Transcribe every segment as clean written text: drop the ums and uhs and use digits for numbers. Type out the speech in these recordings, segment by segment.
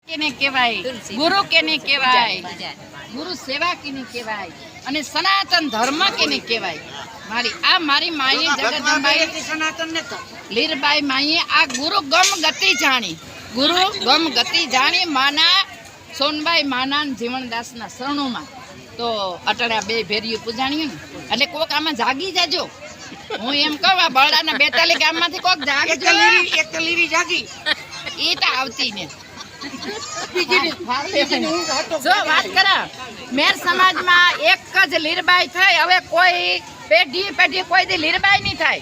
કેને કહેવાય, ગુરુ કેને કહેવાય, ગુરુ સેવા કેને કહેવાય અને સનાતન ધર્મ કેને કહેવાય. મારી માએ જગદંબાઈ સનાતન ને લીરબાઈ માએ આ ગુરુ ગમ ગતિ જાણી, ગુરુ ગમ ગતિ જાણી માના સોનબાઈ માના જીવનદાસના શરણોમાં તો અટળ્યા બે ભેરિયું પૂજાણ્યું ને એટલે કોક આમાં જાગી જાજો. હું એમ કહું આ બરડાના 42 ગામમાંથી કોક જાગજો. એક લીરી જાગી એ તો આવતી ને જો વાત કરા મેર સમાજમાં એક જ લીરબાઈ થઈ. હવે કોઈ પેઢી કોઈ દી લીરબાઈ નહીં થાય.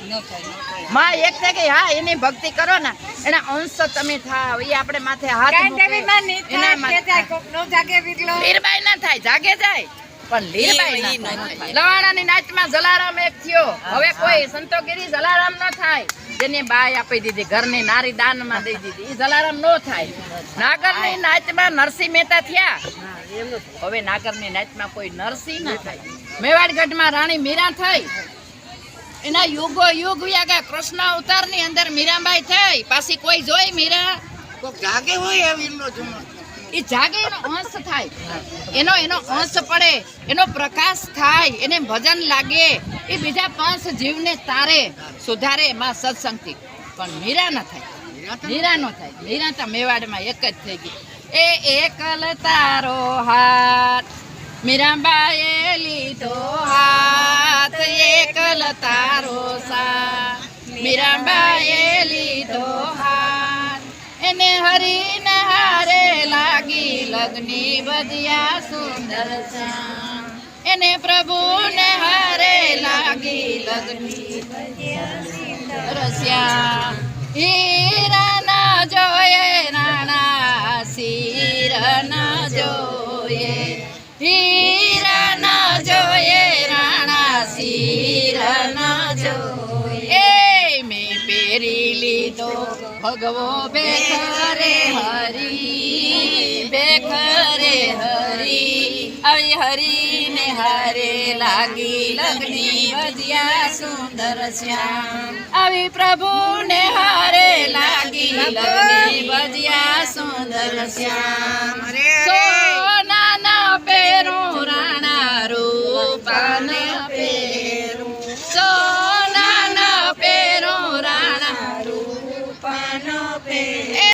માં એક છે કે હા એની ભક્તિ કરો ને એના અંશ તમે થાવ. એ આપણે માથે હાથ લીરબાઈ ના થાય, જાગે જાય પણ લીરબાઈ ના થાય. લવાણાની નાચમાં જલારામ એક થયો. હવે કોઈ સંતોગીરી જલારામ ન થાય. જેને બાય આપી દીધી, ઘરની નારી દાનમાં દઈ દીધી, એ જલારામ નો થાય. નાગરની નાચમાં નરસિંહ મહેતા થયા. હવે નાગરની નાચમાં કોઈ નરસિંહ ના થાય. મેવાડગઢમાં રાણી મીરા થઈ. એના યુગો યુગ વ્યાગા. કૃષ્ણ અવતાર ની અંદર મીરાબાઈ થઈ. પાછી કોઈ જોઈ મીરા કોક જાગે હોય એવી નો જુમો એ જાગે, એનો અંશ થાય, એનો અંશ પડે, એનો પ્રકાશ થાય, એને ભજન લાગે, એ બીજા 5 જીવને તારે સુધારે એમાં સત્સંગથી. પણ મીરા ન થાય, મીરા નો થાય. મીરા તો મેવાડમાં એક જ થઈ ગઈ. એ એકલ તારો હાથ મીરાબાઈએ લીધો હાથ, એકલ તારો સાથ મીરાબાઈએ લીધો હાથ. એને હરીને હારે લાગી લગની બધિયા સુંદર શ્યામ. એને પ્રભુને હારે લાગી લગની બધિયા સુંદર શ્યામ. હીરા ના જોયે રાણા શીર ના જોયે, હીરા ના જોયે રાણા શીર ના જોયે. મેં પહેરી લીધો ભગવો બેખરે હરી, બેખરે હરી. આવી હરીને હારે લાગી લગની બધિયા સુંદર શ્યામ. આવી પ્રભુને હારે લાગી લગની બધિયા સુંદર શ્યામ.